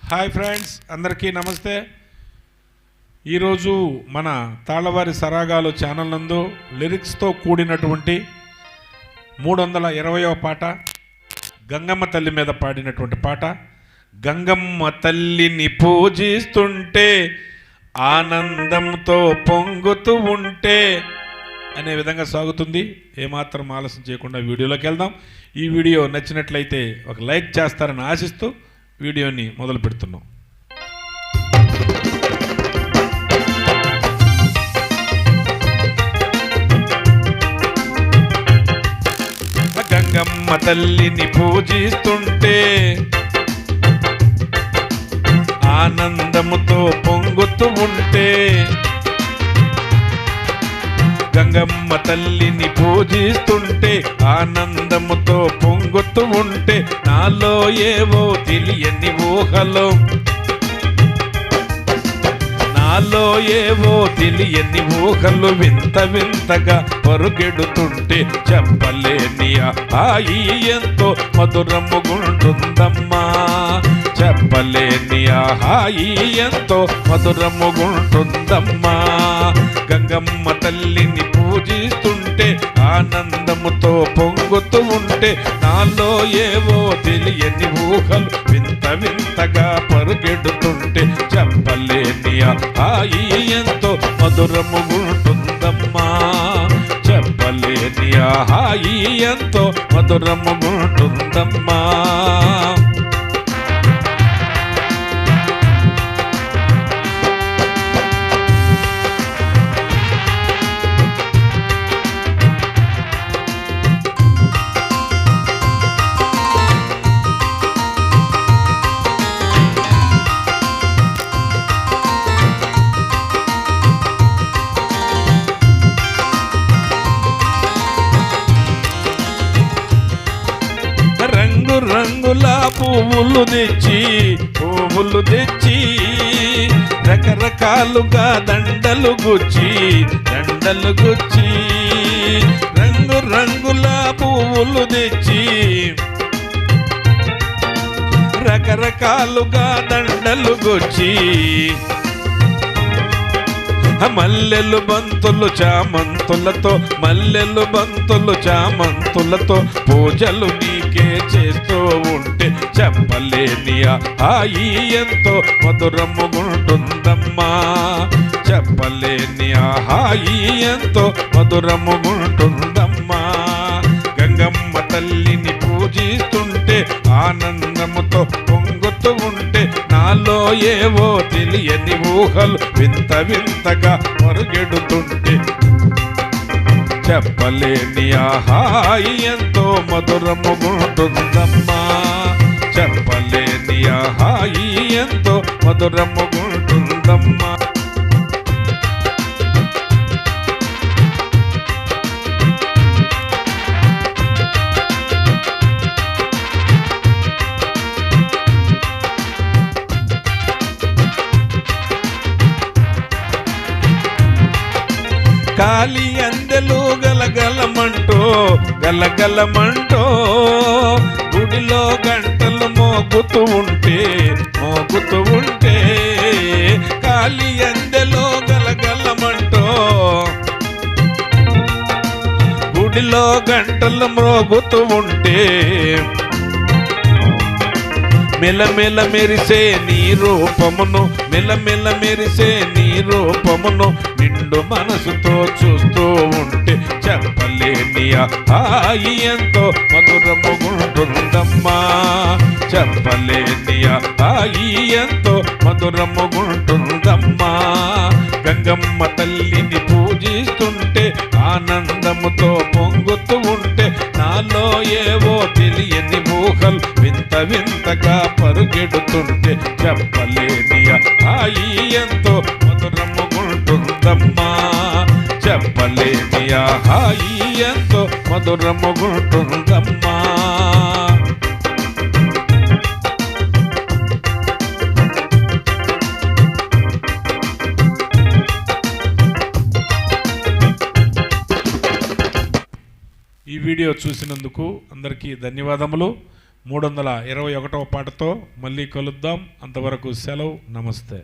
Hi friends, అందరికీ నమస్తే. ఈరోజు మన తాళవారి సరాగాలు ఛానల్ నందు లిరిక్స్తో కూడినటువంటి 320వ పాట గంగమ్మ తల్లి మీద పాడినటువంటి పాట. గంగమ్మ తల్లిని పూజిస్తుంటే ఆనందంతో పొంగుతూ ఉంటే అనే విధంగా సాగుతుంది. ఏమాత్రం ఆలస్యం చేయకుండా వీడియోలోకి వెళ్దాం. ఈ వీడియో నచ్చినట్లయితే ఒక లైక్ చేస్తారని ఆశిస్తూ వీడియోని మొదలు పెడుతున్నాం. గంగమ్మ తల్లిని పూజిస్తుంటే ఆనందముతో పొంగుతూ ఉంటే, గంగమ్మ తల్లిని పూజిస్తుంటే ఆనందముతో పొంగుతూ ఉంటే, నాలో ఏవో తెలియని ఊహలో, నాలో ఏవో తెలియని ఊహలు వింత వింతగా పరుగెడుతుంటే, చెప్పలేని హాయి ఎంతో మధురముగుంటుందమ్మా, చెప్పలేని హాయి ఎంతో మధురముగుంటుందమ్మా. గంగమ్మ తల్లిని పూజిస్తుంటే ఆనందముతో పొంగుతూ ఉంటే, నాలో ఏవో తెలియని ఊహలు వింత వింతగా పరుగెడుతుంటే, చెప్పలేని హాయి ఎంతో మధురముగుంటుందమ్మా, చెప్పలేని హాయి ఎంతో మధురముగుంటుందమ్మా. రంగు రంగుల పువ్వులు తెచ్చి రకరకాలుగా దండలు గుచ్చి రంగు రంగుల పువ్వులు తెచ్చి రకరకాలుగా దండలు గుచ్చి, మల్లెలు బంతులు చామంతులతో, మల్లెలు బంతులు చామంతులతో పూజలు నీకే చేస్తూ ఉంటే, చెప్పలేని హాయి ఎంతో మధురముగుంటుందమ్మా, చెప్పలేని హాయి ఎంతో మధురముగుంటుందమ్మా. గంగమ్మ తల్లిని పూజిస్తుంటే ఆనందముతో పొంగుతూ ఉంటే, నాలో ఏవో తెలియని ఊహలు వింత వింతగా పరుగెడుతుంటే, చెప్పలేని హాయి ఎంతో మధురముగుంటుందమ్మా, చెప్పలేని హాయి ఎంతో మధురముగుంటుందమ్మా. కాలి అందెలు గలగలమంటో గుడిలో గంటలు మోగుతూ ఉంటే, కాలి అందెలు గలగలమంటో గుడిలో గంటలు మోగుతూ ఉంటే, మెలమెల మెరిసే నీ రూపమును, మెలమెల మెరిసే నీ రూపమును నిండు మనసుతో చూస్తూ ఉంటే, చెప్పలేని హాయి ఎంతో మధురముగుంటుందమ్మా, చెప్పలేని హాయి ఎంతో మధురముగుంటుందమ్మా. గంగమ్మ తల్లిని పూజిస్తుంటే ఆనందముతో పొంగుతూ ఉంటే, నాలో ఏవో తెలియని ఊహలు వింత వింతగా పరుగెడుతుంటే, చెప్పలేని హాయి ఎంతో మధురముగుంటుందమ్మా, చెప్పలేని హాయి ఎంతో మధురముగుంటుందమ్మా. ఈ వీడియో చూసినందుకు అందరికీ ధన్యవాదములు. 321వ పాటతో మళ్ళీ కలుద్దాం. అంతవరకు సెలవు. నమస్తే.